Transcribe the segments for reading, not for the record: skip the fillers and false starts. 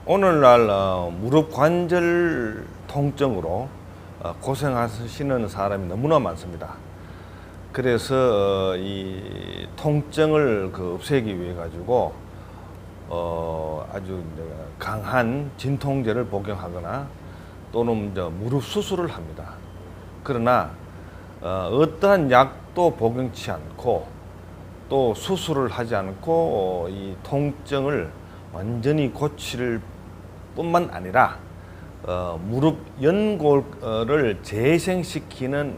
오늘날 무릎 관절 통증으로 고생하시는 사람이 너무나 많습니다. 그래서 이 통증을 없애기 위해 가지고 아주 강한 진통제를 복용하거나 또는 무릎 수술을 합니다. 그러나 어떠한 약도 복용치 않고 또 수술을 하지 않고 이 통증을 완전히 고칠 뿐만 아니라 무릎 연골을 재생시키는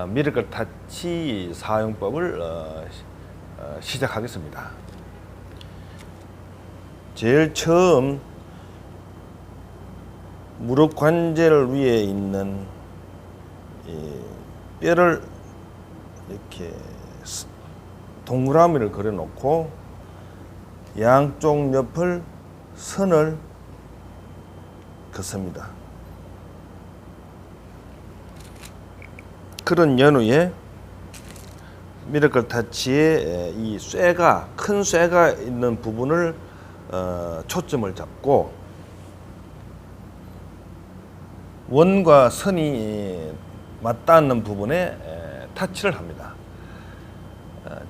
미러클 타치 사용법을 시작하겠습니다. 제일 처음 무릎 관절 위에 있는 뼈를 이렇게 동그라미를 그려 놓고 양쪽 옆을 선을 긋습니다. 그런 연후에 미러클 타치의 이 큰 쇠가 있는 부분을 초점을 잡고 원과 선이 맞닿는 부분에 타치를 합니다.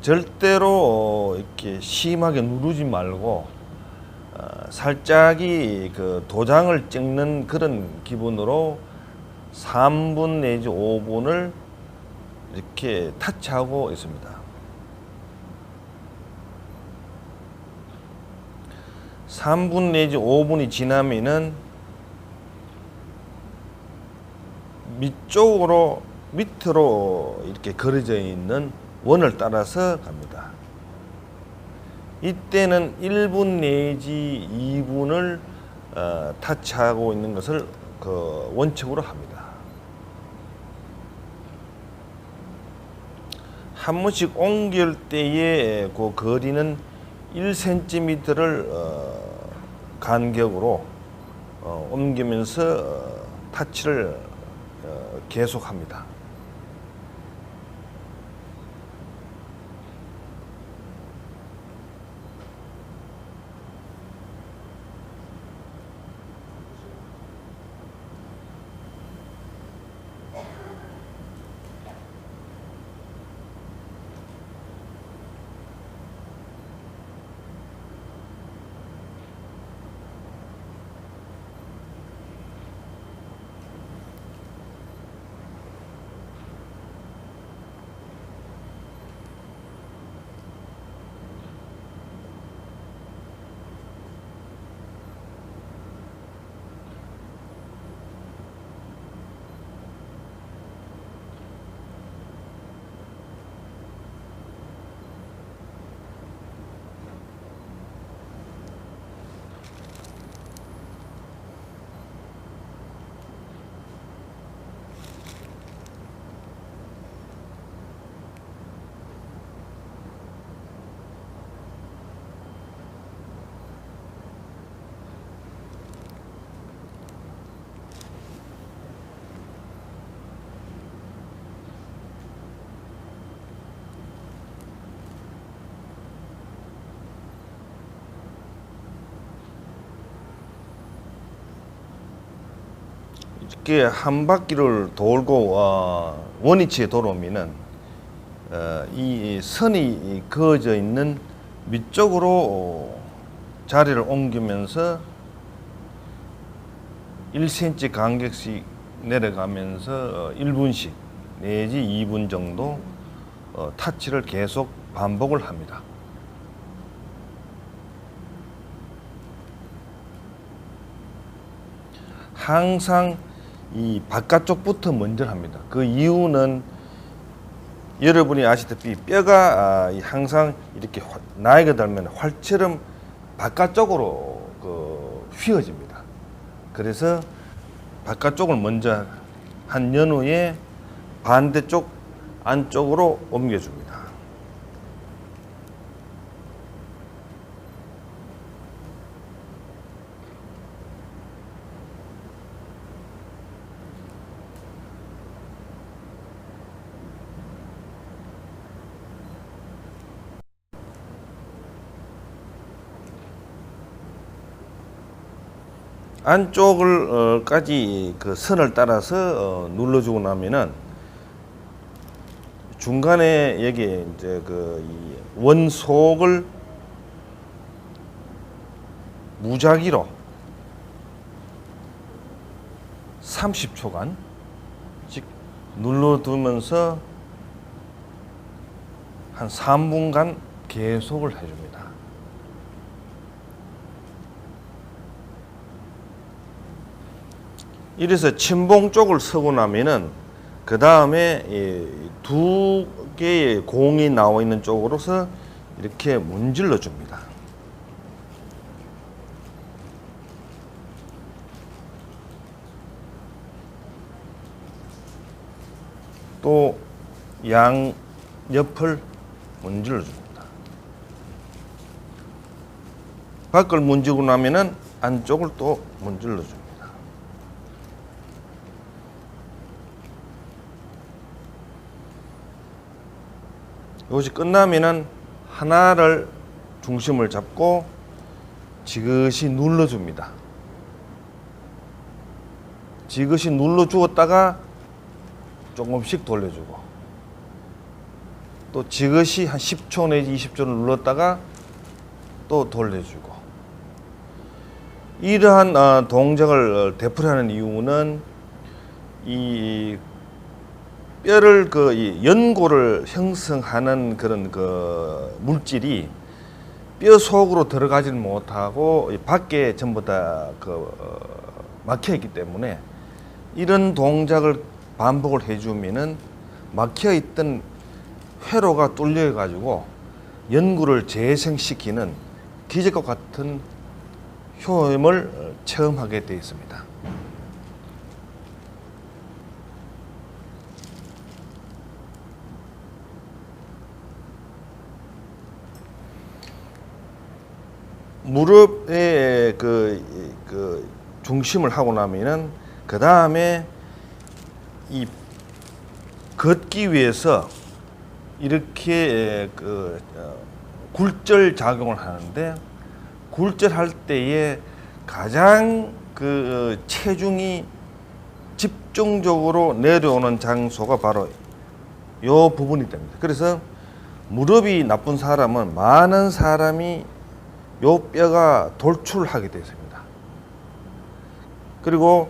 절대로 이렇게 심하게 누르지 말고 살짝이 도장을 찍는 그런 기분으로 3분 내지 5분을 이렇게 타치하고 있습니다. 3분 내지 5분이 지나면은 밑으로 이렇게 그려져 있는 원을 따라서 갑니다. 이때는 1분 내지 2분을 타치하고 있는 것을 원칙으로 합니다. 한 번씩 옮길 때에 그 거리는 1cm를 간격으로 옮기면서 타치를 계속합니다. 이렇게 한 바퀴를 돌고 원위치에 돌아오면은 이 선이 그어져 있는 밑쪽으로 자리를 옮기면서 1cm 간격씩 내려가면서 1분씩 내지 2분 정도 타치를 계속 반복을 합니다. 항상 이 바깥쪽부터 먼저 합니다. 그 이유는 여러분이 아시다시피 뼈가 항상 이렇게 나이가 들면 활처럼 바깥쪽으로 휘어집니다. 그래서 바깥쪽을 먼저 한 연후에 반대쪽 안쪽으로 옮겨줍니다. 안쪽을 까지 그 선을 따라서 눌러주고 나면은 중간에 여기 이제 그 이 원속을 무작위로 30초간 즉 눌러두면서 한 3분간 계속을 해줍니다. 이래서 침봉 쪽을 서고 나면은 그 다음에 두 개의 공이 나와 있는 쪽으로서 이렇게 문질러 줍니다. 또 양 옆을 문질러 줍니다. 밖을 문지고 나면은 안쪽을 또 문질러 줍니다. 이것이 끝나면은 하나를 중심을 잡고 지그시 눌러줍니다. 지그시 눌러주었다가 조금씩 돌려주고 또 지그시 한 10초 내지 20초를 눌렀다가 또 돌려주고 이러한 동작을 되풀이하는 이유는 이 뼈를 이 연골을 형성하는 그런 그 물질이 뼈 속으로 들어가지를 못하고 밖에 전부 다 막혀 있기 때문에 이런 동작을 반복을 해주면은 막혀 있던 회로가 뚫려 가지고 연골을 재생시키는 기적과 같은 효험을 체험하게 되어 있습니다. 무릎에 그 중심을 하고 나면은 그 다음에 이 걷기 위해서 이렇게 굴절 작용을 하는데 굴절할 때에 가장 체중이 집중적으로 내려오는 장소가 바로 이 부분이 됩니다. 그래서 무릎이 나쁜 사람은 많은 사람이 요 뼈가 돌출하게 되어 있습니다. 그리고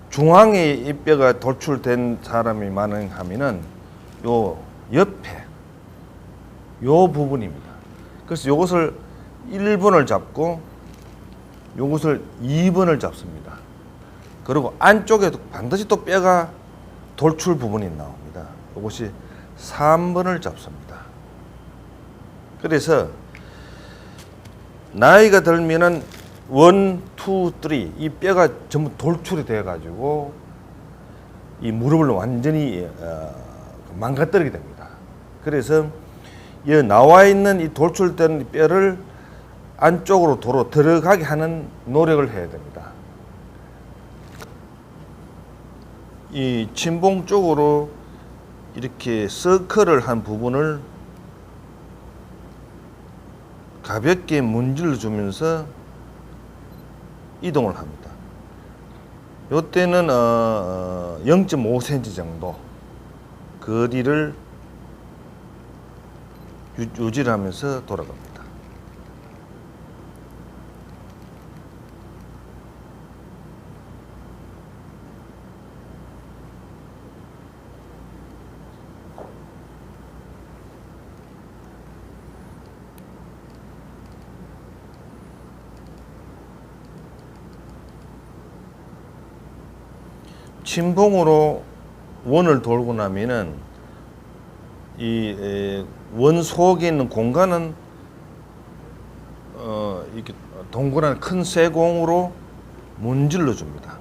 중앙에 이 뼈가 돌출된 사람이 많으면은 요 옆에 요 부분입니다. 그래서 요것을 1번을 잡고 요것을 2번을 잡습니다. 그리고 안쪽에도 반드시 또 뼈가 돌출 부분이 나옵니다. 요것이 3번을 잡습니다. 그래서 나이가 들면은 1, 2, 3 이 뼈가 전부 돌출이 되어 가지고 이 무릎을 완전히 망가뜨리게 됩니다. 그래서 이 나와 있는 이 돌출된 뼈를 안쪽으로 도로 들어가게 하는 노력을 해야 됩니다. 이 침봉 쪽으로 이렇게 서클을 한 부분을 가볍게 문질러 주면서 이동을 합니다. 이때는 0.5cm 정도 거리를 유지를 하면서 돌아갑니다. 침봉으로 원을 돌고 나면은 이 원 속에 있는 공간은 이렇게 동그란 큰 쇠공으로 문질러 줍니다.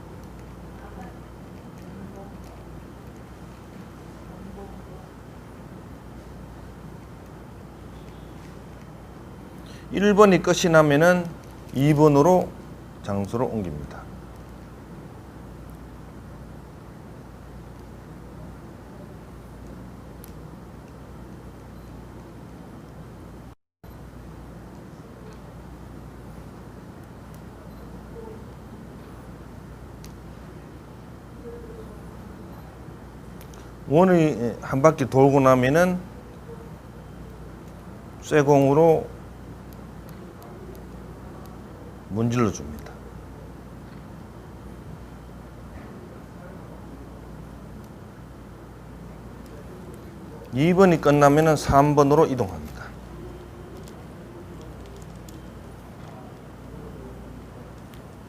(1번이) 끝이 나면은 (2번으로) 장소로 옮깁니다. 원이 한 바퀴 돌고 나면은 쇠공으로 문질러 줍니다. 이 번이 끝나면은 3번으로 이동합니다.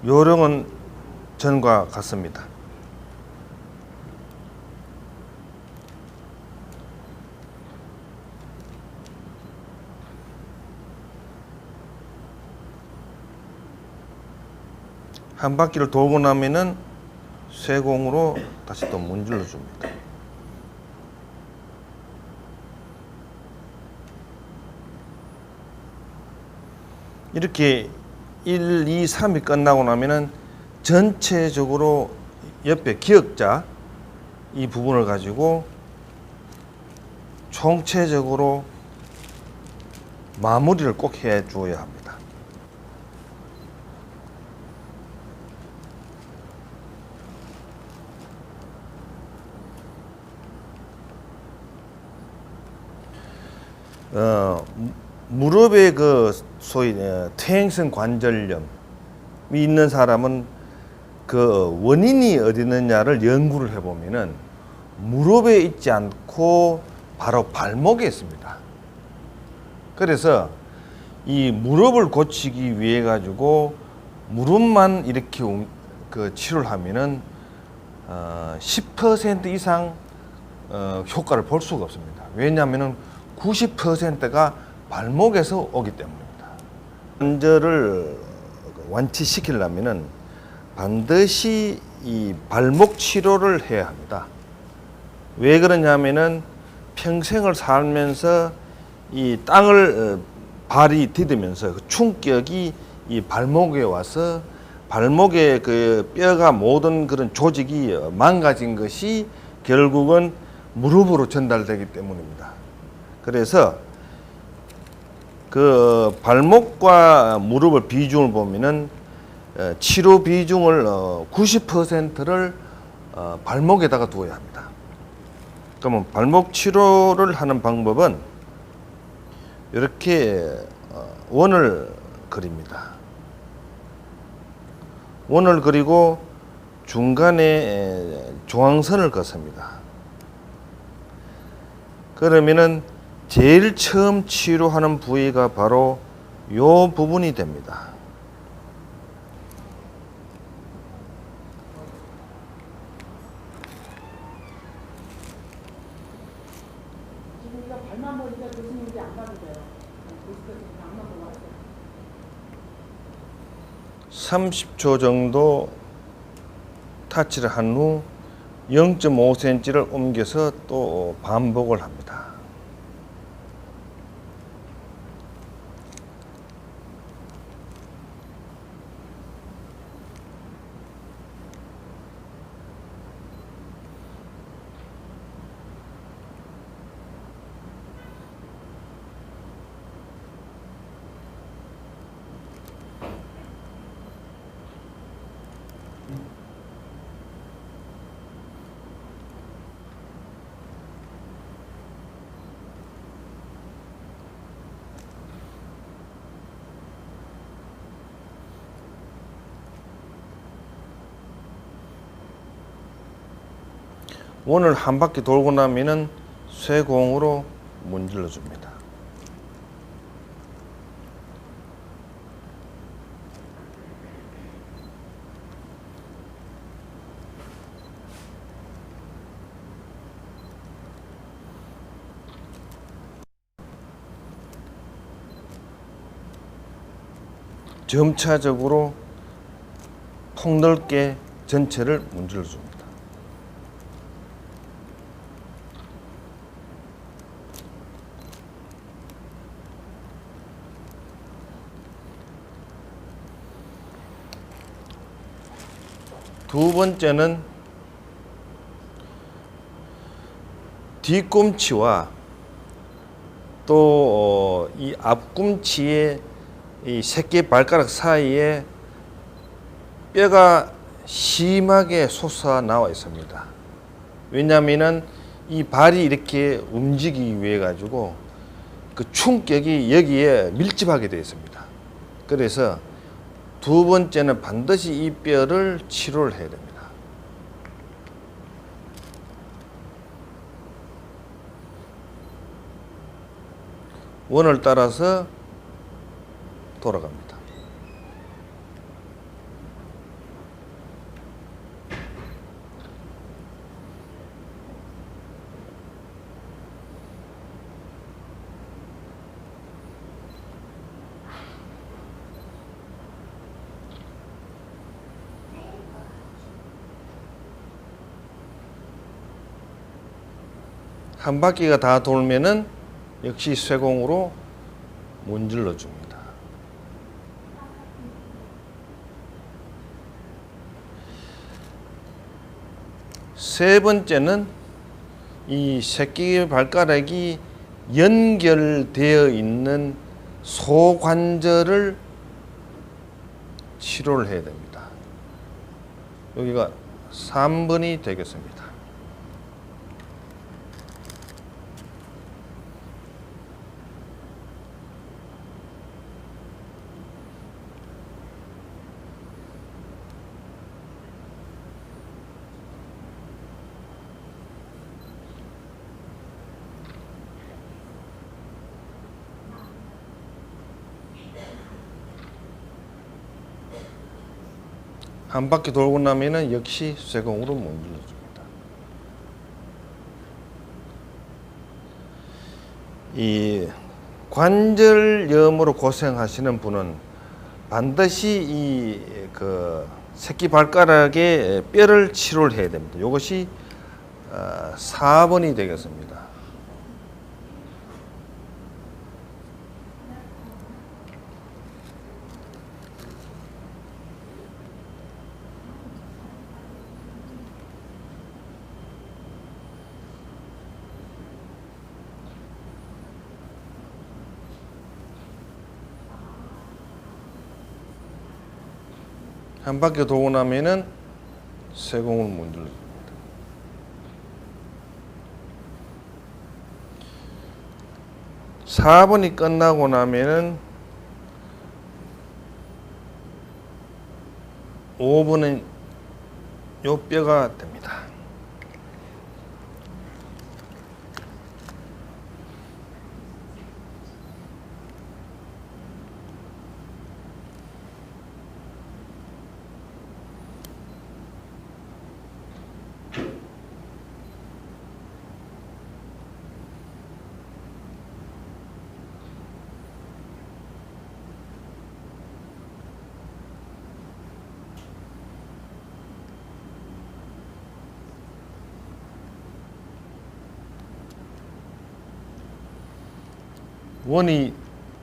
요령은 전과 같습니다. 한 바퀴를 돌고 나면은 쇠공으로 다시 또 문질러 줍니다. 이렇게 1, 2, 3이 끝나고 나면은 전체적으로 옆에 기역자 이 부분을 가지고 총체적으로 마무리를 꼭 해 주어야 합니다. 무릎에 그 소위 퇴행성 관절염이 있는 사람은 그 원인이 어디 있느냐를 연구를 해보면은 무릎에 있지 않고 바로 발목에 있습니다. 그래서 이 무릎을 고치기 위해 가지고 무릎만 이렇게 그 치료를 하면은 10% 이상 효과를 볼 수가 없습니다. 왜냐하면은 90%가 발목에서 오기 때문입니다. 관절을 완치시키려면은 반드시 이 발목 치료를 해야 합니다. 왜 그러냐면은 평생을 살면서 이 땅을 발이 디디면서 그 충격이 이 발목에 와서 발목의 그 뼈가 모든 그런 조직이 망가진 것이 결국은 무릎으로 전달되기 때문입니다. 그래서 그 발목과 무릎의 비중을 보면은 치료 비중을 90%를 발목에다가 두어야 합니다. 그러면 발목 치료를 하는 방법은 이렇게 원을 그립니다. 원을 그리고 중간에 중앙선을 긋습니다. 그러면은 제일 처음 치료하는 부위가 바로 이 부분이 됩니다. 지금 이거 발만 보니까 교수님이 안 봐도 돼요. 발만 보고 하세요. 30초 정도 타치를 한 후 0.5cm를 옮겨서 또 반복을 합니다. 원을 한 바퀴 돌고 나면은 쇠공으로 문질러 줍니다. 점차적으로 폭넓게 전체를 문질러 줍니다. 두 번째는 뒤꿈치와 또 이 앞꿈치의 이 새끼 발가락 사이에 뼈가 심하게 솟아 나와 있습니다. 왜냐하면은 이 발이 이렇게 움직이기 위해 가지고 그 충격이 여기에 밀집하게 되어 있습니다. 그래서 두 번째는 반드시 이 뼈를 치료를 해야 됩니다. 원을 따라서 돌아갑니다. 한 바퀴가 다 돌면은 역시 쇠공으로 문질러 줍니다. 세 번째는 이 새끼 발가락이 연결되어 있는 소관절을 치료를 해야 됩니다. 여기가 3번이 되겠습니다. 한 바퀴 돌고 나면은 역시 쇠공으로 문질러 줍니다. 이 관절염으로 고생하시는 분은 반드시 이 그 새끼 발가락의 뼈를 치료를 해야 됩니다. 이것이 4번이 되겠습니다. 한 바퀴 돌고 나면은 쇠공을 문질러 줍니다. (4번이) 끝나고 나면은 (5번은) 요 뼈가 됩니다.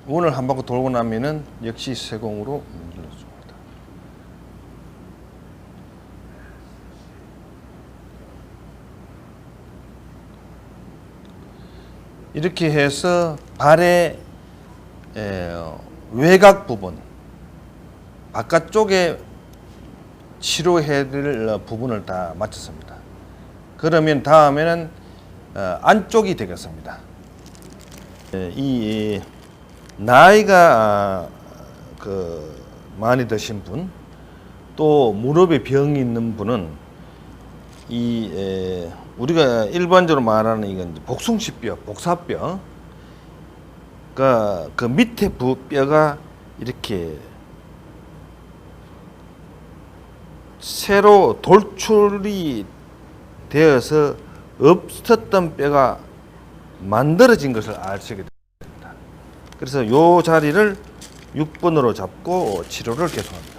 원을 한 바퀴 돌고 나면은 역시 쇠공으로 문질러 줍니다. 이렇게 해서 발의 외곽 부분, 바깥쪽에 치료해야 될 부분을 다 마쳤습니다. 그러면 다음에는 안쪽이 되겠습니다. 이 나이가 많이 드신 분, 또 무릎에 병이 있는 분은 우리가 일반적으로 말하는 이건 복숭시뼈, 복사뼈, 그 밑에 뼈가 이렇게 새로 돌출이 되어서 없었던 뼈가 만들어진 것을 아시게 됩니다. 그래서 이 자리를 6번으로 잡고 치료를 계속합니다.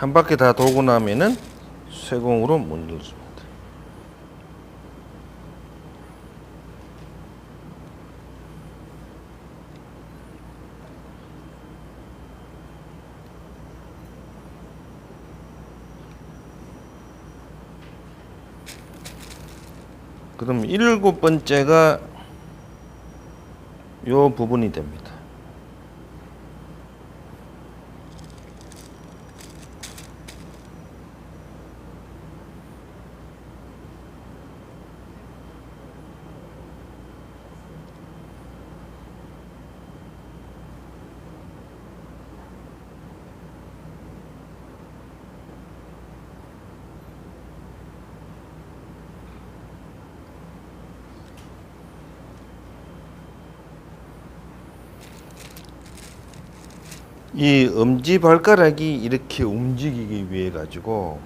한 바퀴 다 돌고 나면은 쇠공으로 문질러줍니다. 그럼 7번째가 요 부분이 됩니다. 이 엄지 발가락이 이렇게 움직이기 위해 가지고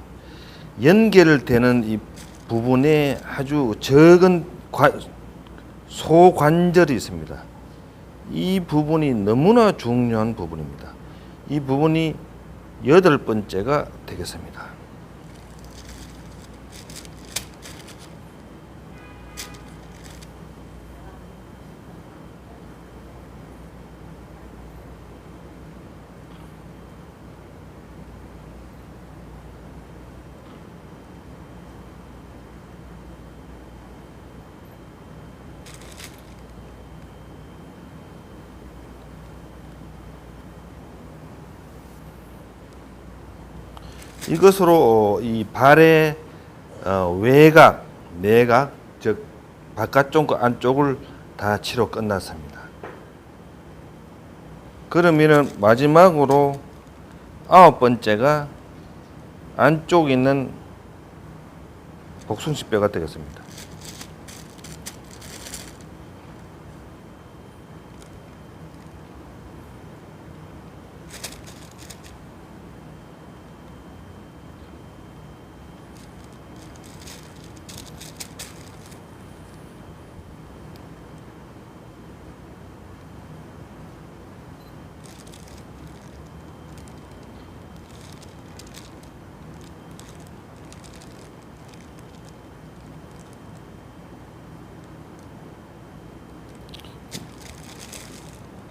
연결되는 이 부분에 아주 적은 소관절이 있습니다. 이 부분이 너무나 중요한 부분입니다. 이 부분이 8번째가 되겠습니다. 이것으로 이 발의 외곽, 내각, 즉 바깥쪽과 안쪽을 다 치료 끝났습니다. 그러면은 마지막으로 9번째가 안쪽에 있는 복숭시뼈가 되겠습니다.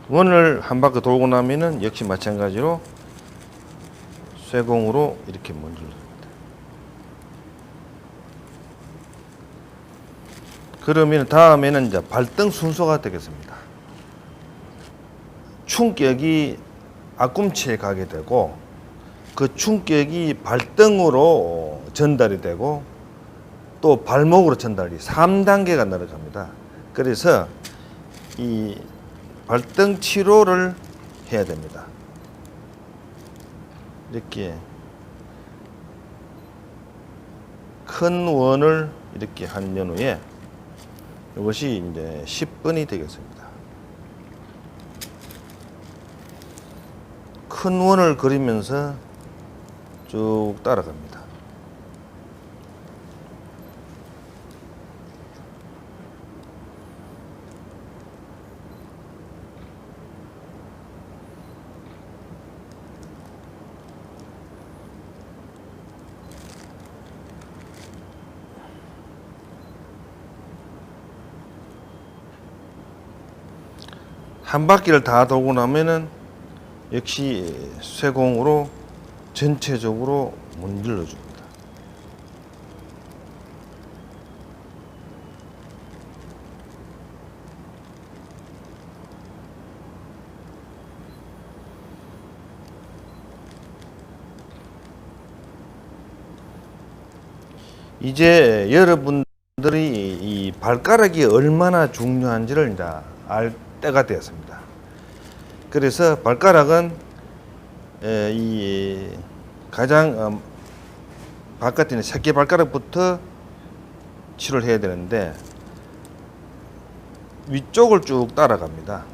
원을 한 바퀴 돌고 나면은 역시 마찬가지로 쇠공으로 이렇게 문질러줍니다. 그러면 다음에는 이제 발등 순서가 되겠습니다. 충격이 앞꿈치에 가게 되고 그 충격이 발등으로 전달이 되고 또 발목으로 전달이 3단계가 내려갑니다. 그래서 이 발등 치료를 해야 됩니다. 이렇게 큰 원을 이렇게 한 후에 이것이 이제 10번이 되겠습니다. 큰 원을 그리면서 쭉 따라갑니다. 한 바퀴를 다 돌고 나면은 역시 쇠공으로 전체적으로 문질러 줍니다. 이제 여러분들이 이 발가락이 얼마나 중요한지를 이제 알 때가 되었습니다. 그래서 발가락은 이 가장 바깥에 있는 새끼 발가락부터 치료를 해야 되는데 위쪽을 쭉 따라갑니다.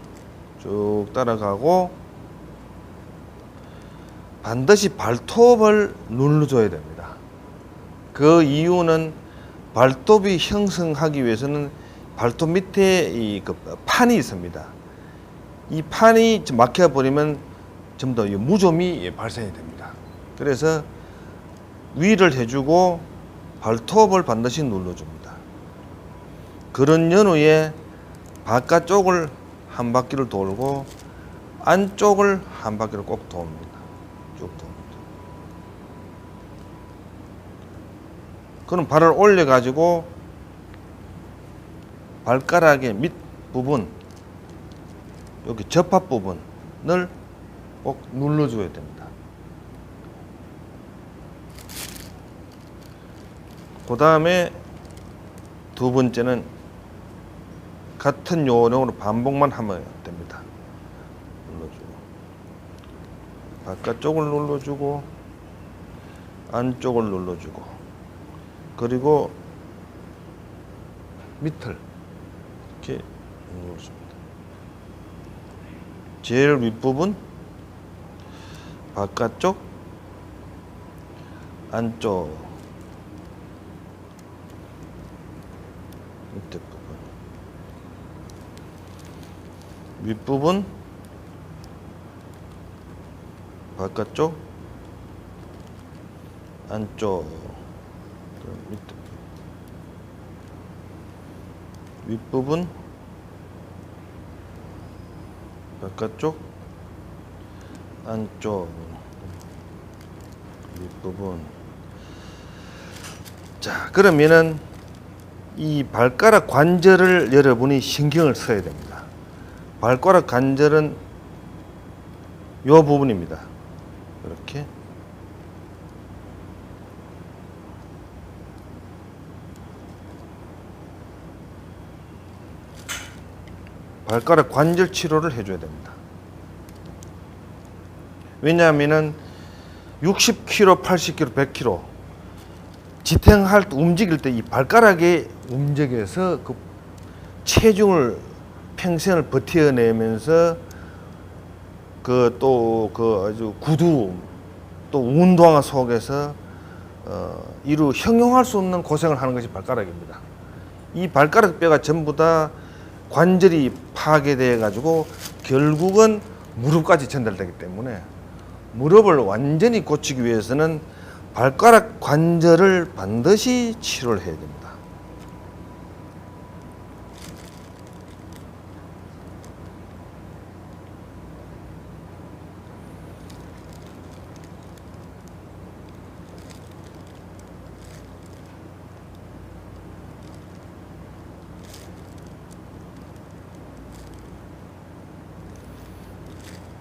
쭉 따라가고 반드시 발톱을 눌러줘야 됩니다. 그 이유는 발톱이 형성하기 위해서는 발톱 밑에 이 판이 있습니다. 이 판이 막혀버리면 전부 다 무좀이 발생이 됩니다. 그래서 위를 해주고 발톱을 반드시 눌러줍니다. 그런 연후에 바깥쪽을 한 바퀴를 돌고 안쪽을 한 바퀴를 꼭 돕니다. 쭉 돕니다. 그럼 발을 올려가지고 발가락의 밑 부분, 여기 접합 부분을 꼭 눌러줘야 됩니다. 그 다음에 두 번째는 같은 요령으로 반복만 하면 됩니다. 눌러주고 바깥쪽을 눌러주고 안쪽을 눌러주고 그리고 밑을 이렇게 눌러줍니다. 제일 윗부분 바깥쪽 안쪽 밑에 부분 윗부분 바깥쪽 안쪽 밑에 윗부분 바깥쪽 안쪽 윗부분. 자, 그러면은 이 발가락 관절을 여러분이 신경을 써야 됩니다. 발가락 관절은 요 부분입니다. 이렇게 발가락 관절 치료를 해줘야 됩니다. 왜냐하면은 60kg, 80kg, 100kg 지탱할 때 움직일 때 이 발가락에 움직여서 그 체중을 평생을 버텨내면서 그 또 그 아주 구두 또 운동화 속에서 이루 형용할 수 없는 고생을 하는 것이 발가락입니다. 이 발가락 뼈가 전부 다 관절이 파괴되어 가지고 결국은 무릎까지 전달되기 때문에 무릎을 완전히 고치기 위해서는 발가락 관절을 반드시 치료를 해야 됩니다.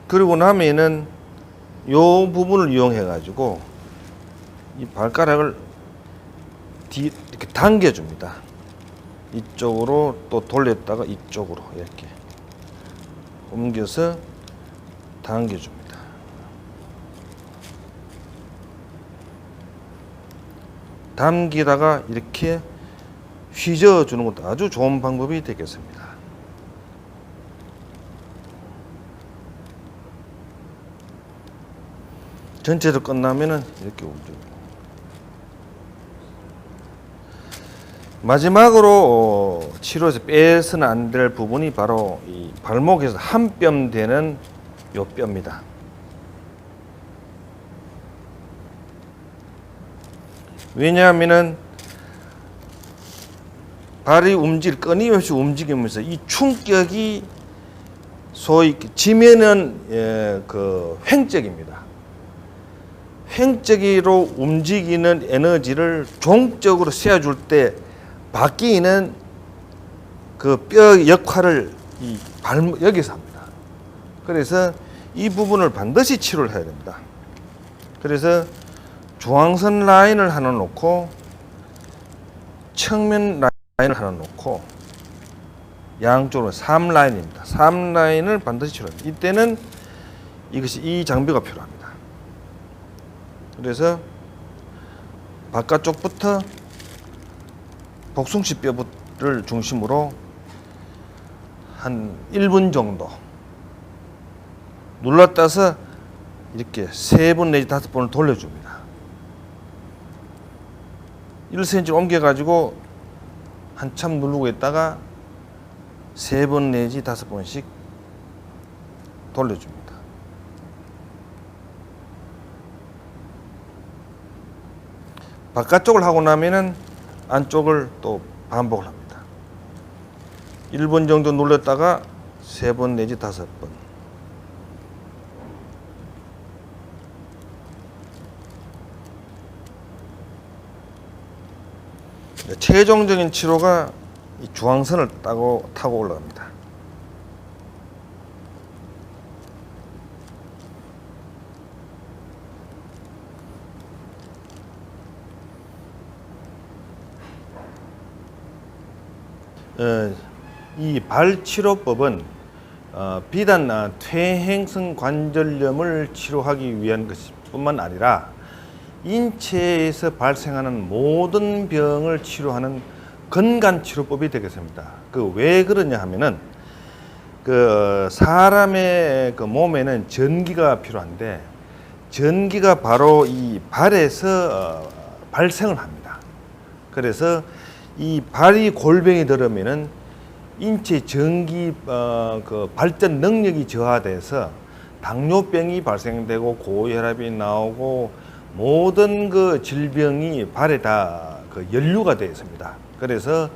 그리고 나면은 요 부분을 이용해 가지고 이 발가락을 이렇게 당겨 줍니다. 이쪽으로 또 돌렸다가 이쪽으로 이렇게 옮겨서 당겨 줍니다. 당기다가 이렇게 휘저어 주는 것도 아주 좋은 방법이 되겠습니다. 전체도 끝나면은 이렇게 움직이고 마지막으로 치료에서 빼서는 안 될 부분이 바로 이 발목에서 한 뼘 되는 요 뼈입니다. 왜냐하면은 발이 끊임없이 움직이면서 이 충격이 소위 지면은 그 횡적입니다. 횡적으로 움직이는 에너지를 종적으로 쐬어줄 때 바뀌는 그 뼈 역할을 이 발목 여기서 합니다. 그래서 이 부분을 반드시 치료를 해야 됩니다. 그래서 중앙선 라인을 하나 놓고 측면 라인을 하나 놓고 양쪽으로 3라인입니다. 3라인을 반드시 치료합니다. 이때는 이 장비가 필요합니다. 그래서 바깥쪽부터 복숭시 뼈를 중심으로 한 1분 정도 눌렀다서 이렇게 3번 내지 5번을 돌려줍니다. 1cm 옮겨가지고 한참 누르고 있다가 3번 내지 5번씩 돌려줍니다. 바깥쪽을 하고 나면은 안쪽을 또 반복을 합니다. 1분 정도 눌렀다가 3번 내지 5번. 최종적인 치료가 이 중앙선을 타고 올라갑니다. 이 발치료법은 비단 퇴행성 관절염을 치료하기 위한 것뿐만 아니라 인체에서 발생하는 모든 병을 치료하는 건강치료법이 되겠습니다. 그 왜 그러냐 하면은 그 사람의 그 몸에는 전기가 필요한데 전기가 바로 이 발에서 발생을 합니다. 그래서 이 발이 골병이 들으면은 인체 전기 그 발전 능력이 저하돼서 당뇨병이 발생되고 고혈압이 나오고 모든 그 질병이 발에 다 그 연루가 되어 있습니다. 그래서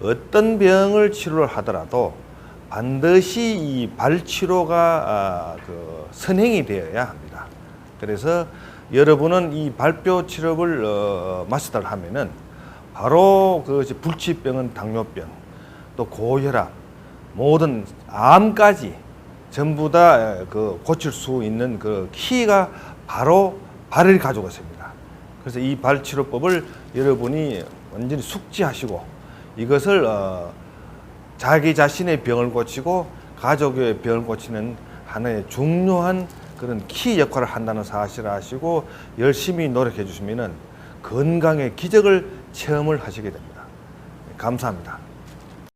어떤 병을 치료를 하더라도 반드시 이 발치료가 그 선행이 되어야 합니다. 그래서 여러분은 이 발뼈 치료를 마스터를 하면은 바로 그 불치병은 당뇨병, 또 고혈압, 모든 암까지 전부 다 그 고칠 수 있는 그 키가 바로 발을 가지고 있습니다. 그래서 이 발치료법을 여러분이 완전히 숙지하시고 이것을 자기 자신의 병을 고치고 가족의 병을 고치는 하나의 중요한 그런 키 역할을 한다는 사실을 아시고 열심히 노력해 주시면은 건강의 기적을 체험을 하시게 됩니다. 감사합니다.